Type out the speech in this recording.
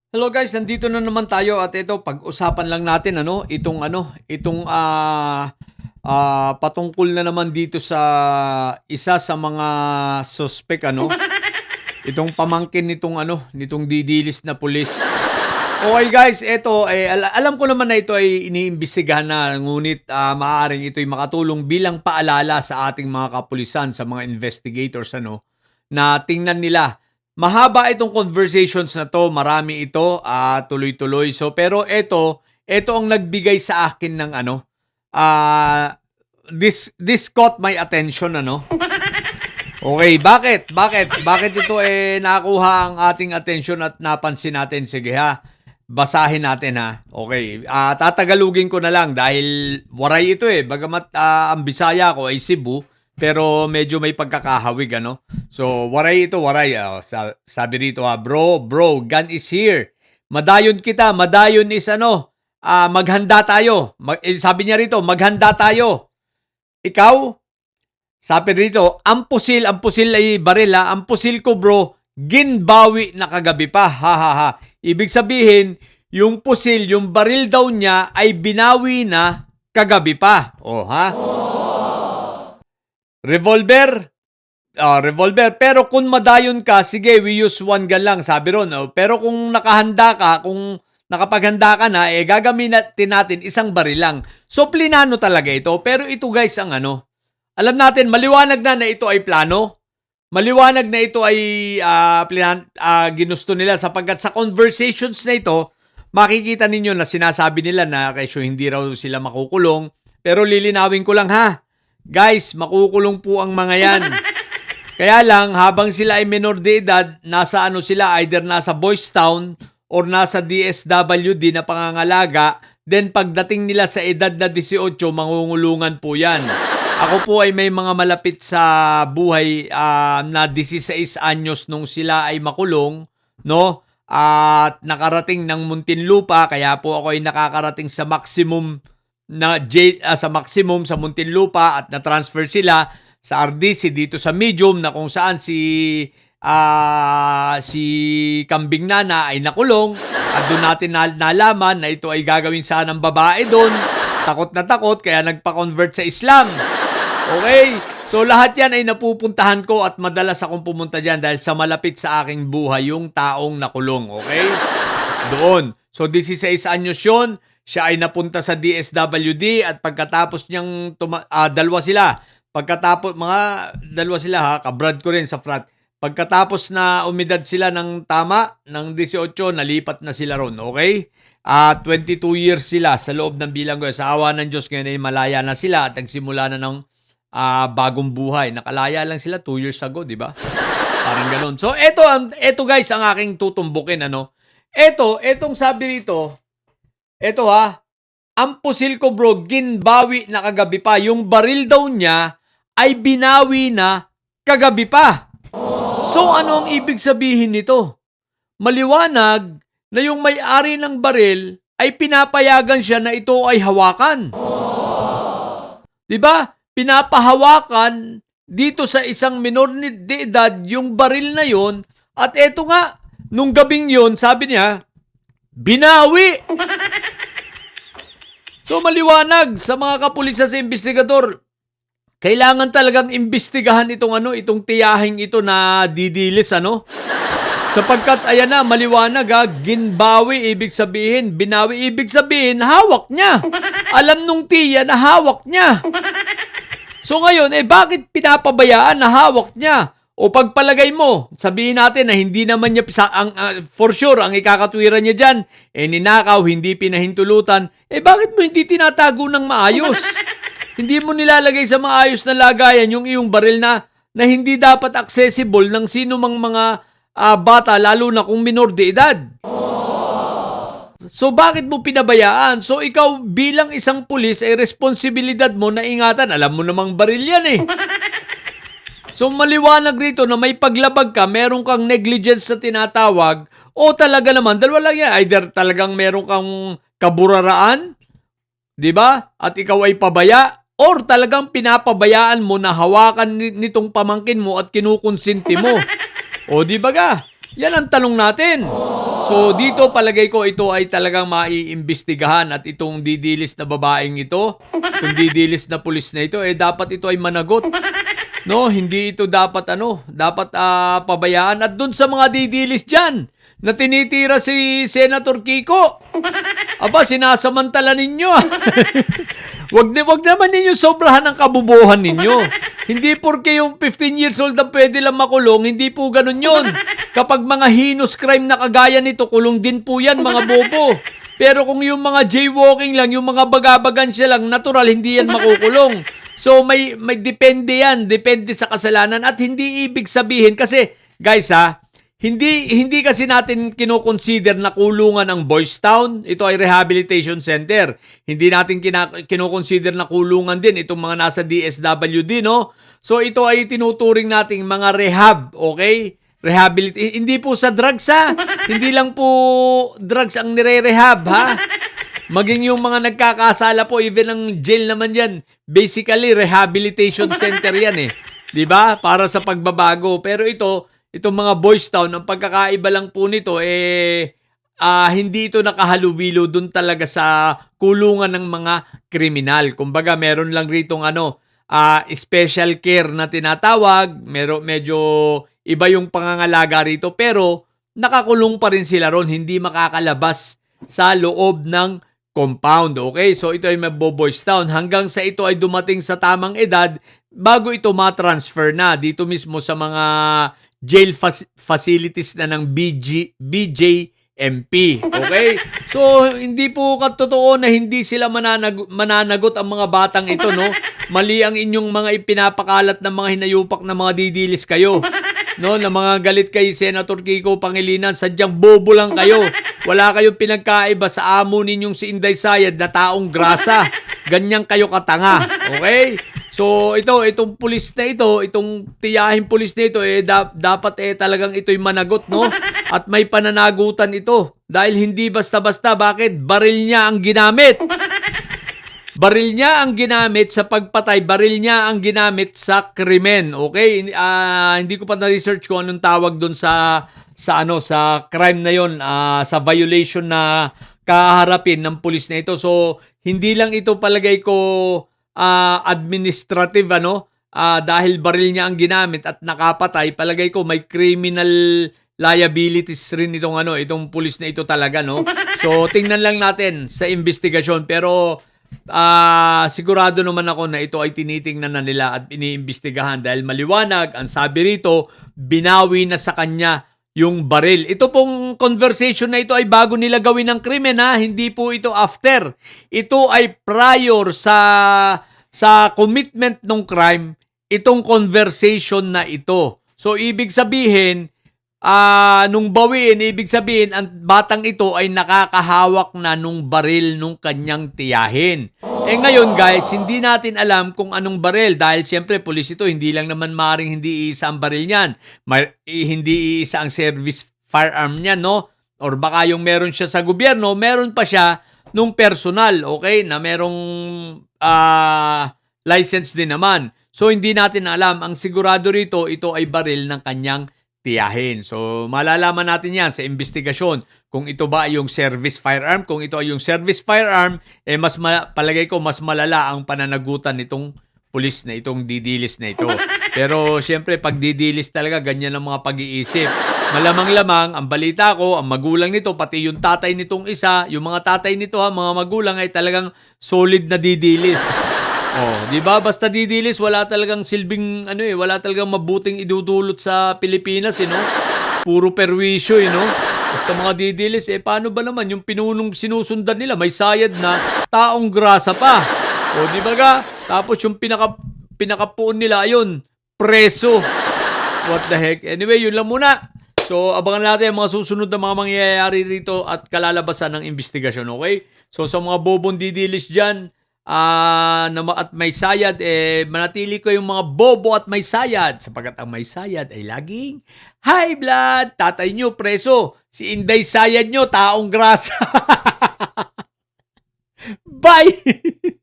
Hello guys, nandito na naman tayo at ito pag-usapan lang natin itong patungkol na naman dito sa isa sa mga suspek itong pamangkin nitong didilis na pulis. Okay guys, ito alam ko naman na ito ay iniimbestigahan na ngunit maaaring ito'y makatulong bilang paalala sa ating mga kapulisan, sa mga investigators na tingnan nila. Mahaba itong conversations na to, marami ito, tuloy-tuloy. So pero ito ang nagbigay sa akin ng this caught my attention Okay, bakit? Bakit ito nakuha ang ating attention at napansin natin? Sige ha. Basahin natin ha. Okay, tatagalugin ko na lang dahil waray ito Bagamat ang Bisaya ko ay Cebu, pero medyo may pagkakahawig So, waray ito, waray. Sabi dito bro, gun is here. Madayon kita, madayon is maghanda tayo. Sabi niya rito, maghanda tayo. Ikaw, sabi rito, ang pusil ay baril ang pusil ko bro, ginbawi na kagabi pa. Ha. Ibig sabihin, yung pusil, yung baril daw niya ay binawi na kagabi pa. Revolver. Pero kung madayon ka, sige, we use one gun lang, sabi ron. Pero kung nakahanda ka, kung nakapaghanda ka na, gagamitin natin isang baril lang. So, plinano talaga ito. Pero ito guys, alam natin, maliwanag na ito ay plano. Maliwanag na ito ay ginusto nila sapagkat sa conversations na ito, makikita ninyo na sinasabi nila na kesyo hindi raw sila makukulong. Pero lilinawin ko lang ha. Guys, makukulong po ang mga yan. Kaya lang, habang sila ay menor de edad, nasa sila, either nasa Boys Town or nasa DSWD na pangangalaga, then pagdating nila sa edad na 18, mangungulungan po yan. Ako po ay may mga malapit sa buhay na 16 anyos nung sila ay makulong, no? At nakarating ng Muntinlupa, kaya po ako ay nakakarating sa maximum sa Muntinlupa at na-transfer sila sa RDC dito sa Medium na kung saan si Kambing Nana ay nakulong at doon natin nalaman na ito ay gagawin sanang babae doon. Takot na takot kaya nagpa-convert sa Islam. Okay? So lahat yan ay napupuntahan ko at madalas akong pumunta dyan dahil sa malapit sa aking buhay yung taong nakulong. Okay? Doon. So 16 anyos yun. Siya ay napunta sa DSWD at pagkatapos niyang dalawa sila. Pagkatapos, dalawa sila kabrad ko rin sa frat. Pagkatapos na umidad sila ng tama, ng 18, nalipat na sila ron, okay? 22 years sila sa loob ng bilanggo. Sa awa ng Diyos ngayon ay malaya na sila at nagsimula na ng bagong buhay. Nakalaya lang sila 2 years ago, di ba? Parang ganun. So, eto guys, ang aking tutumbukin, Etong sabi rito, ang pusil ko bro, ginbawi na kagabi pa. Yung baril daw niya ay binawi na kagabi pa. So ano ang ibig sabihin nito? Maliwanag na yung may-ari ng baril ay pinapayagan siya na ito ay hawakan. Diba? Pinapahawakan dito sa isang minor de edad yung baril na yon. At eto nga, nung gabing yon, sabi niya, binawi. So maliwanag sa mga kapulisan, sa investigador, kailangan talagang imbestigahan itong tiyahing ito na didilis Sapagkat ayan na, maliwanag ginbawi ibig sabihin, binawi ibig sabihin, hawak niya. Alam nung tiya na hawak niya. So ngayon, bakit pinapabayaan na hawak niya? O pagpalagay mo, sabihin natin na hindi naman niya, for sure, ang ikakatwiran niya dyan, ninakaw, hindi pinahintulutan, bakit mo hindi tinatago ng maayos? Hindi mo nilalagay sa maayos na lagayan yung iyong baril na hindi dapat accessible ng sino mang mga bata, lalo na kung minor de edad. So bakit mo pinabayaan? So ikaw bilang isang pulis, ay responsibilidad mo na ingatan. Alam mo namang baril yan So maliwanag rito na may paglabag ka, meron kang negligence na tinatawag, o talaga naman, dalawa lang yan. Either talagang meron kang kaburaraan, di ba? At ikaw ay pabaya, or talagang pinapabayaan mo na hawakan nitong pamangkin mo at kinukonsinti mo. O di ba ga? Yan ang tanong natin. So dito palagay ko ito ay talagang maiimbestigahan at itong didilis na babaeng ito, itong didilis na pulis na ito, dapat ito ay managot. No, hindi ito dapat dapat pabayaan. At dun sa mga didilis dyan, na tinitira si Senator Kiko, aba, sinasamantala ninyo. wag naman ninyo sobrahan ang kabubuhan ninyo. Hindi porke yung 15 years old na pwede lang makulong, hindi po ganun yun. Kapag mga heinous crime na kagaya nito, kulong din po yan, mga bobo. Pero kung yung mga jaywalking lang, yung mga bagabagan siya lang, natural, hindi yan makukulong. So may depende yan, depende sa kasalanan at hindi ibig sabihin kasi guys hindi kasi natin kino-consider na kulungan ang Boys Town. Ito ay rehabilitation center. Hindi natin kino-consider na kulungan din itong mga nasa DSWD, no? So ito ay tinuturing nating mga rehab, okay? Hindi po sa drugs Hindi lang po drugs ang nire-rehab Maging yung mga nagkakasala po, even ang jail naman yan, basically rehabilitation center yan 'Di ba? Para sa pagbabago. Pero itong mga Boys Town, ang pagkakaiba lang po nito hindi ito nakahalubilo dun talaga sa kulungan ng mga kriminal. Kumbaga, meron lang ritong special care na tinatawag, medyo iba yung pangangalaga rito, pero nakakulong pa rin sila ron, hindi makakalabas sa loob ng compound. Okay? So ito ay Boys Town hanggang sa ito ay dumating sa tamang edad bago ito ma-transfer na dito mismo sa mga jail facilities na ng BJMP. Okay? So hindi po katotoo na hindi sila mananagot ang mga batang ito, no? Mali ang inyong mga ipinapakalat ng mga hinayupak na mga didilis kayo. No, na mga galit kay Senator Kiko Pangilinan, sadyang bobo lang kayo. Wala kayong pinagkaiba sa amo ninyong si Inday Sayad na taong grasa. Ganyan kayo katanga. Okay? So, itong pulis na ito, itong tiyahing pulis na ito, dapat talagang ito'y managot, no? At may pananagutan ito. Dahil hindi basta-basta, bakit? Baril niya ang ginamit. Baril niya ang ginamit sa pagpatay, baril niya ang ginamit sa krimen. Okay? Hindi ko pa na-research kung anong tawag doon sa crime na 'yon, sa violation na kaharapin ng pulis na ito. So, hindi lang ito palagay ko administrative dahil baril niya ang ginamit at nakapatay, palagay ko may criminal liabilities rin itong pulis na ito talaga, no? So, tingnan lang natin sa investigasyon, pero sigurado naman ako na ito ay tinitingnan na nila at iniimbestigahan dahil maliwanag, ang sabi rito, binawi na sa kanya yung baril. Ito pong conversation na ito ay bago nila gawin ng krimen, hindi po ito after. Ito ay prior sa commitment ng crime, itong conversation na ito. So ibig sabihin, nung bawiin, ibig sabihin, ang batang ito ay nakakahawak na nung baril nung kanyang tiyahin. Ngayon guys, hindi natin alam kung anong baril dahil siyempre pulis ito, hindi lang naman maaaring hindi iisa ang baril niyan. Hindi iisa ang service firearm niya, no? Or baka yung meron siya sa gobyerno, meron pa siya nung personal, okay? Na merong license din naman. So hindi natin alam. Ang sigurado rito, ito ay baril ng kanyang tiyahin. So, malalaman natin yan sa investigasyon kung ito ba ay yung service firearm. Kung ito ay yung service firearm, palagay ko mas malala ang pananagutan nitong pulis na itong didilis na ito. Pero, syempre, pag didilis talaga, ganyan ang mga pag-iisip. Malamang-lamang, ang balita ko, ang magulang nito, pati yung tatay nitong isa, yung mga tatay nito, mga magulang ay talagang solid na didilis. Di ba? Basta didilis, wala talagang silbing wala talagang mabuting idudulot sa Pilipinas, no? Puro perwisyo, no? Basta mga didilis, paano ba naman yung pinunong sinusundan nila? May sayad na, taong grasa pa. Di ba ga? Tapos yung pinakapuon nila, ayun, preso. What the heck? Anyway, yun lang muna. So, abangan natin ang mga susunod na mga mangyayari rito at kalalabasan ng investigasyon, okay? So, sa mga bobong didilis dyan, at may sayad, manatili ko yung mga bobo at may sayad sapagkat ang may sayad ay laging high blood. Tatay nyo, preso. Si Inday Sayad nyo, taong grasa. Bye!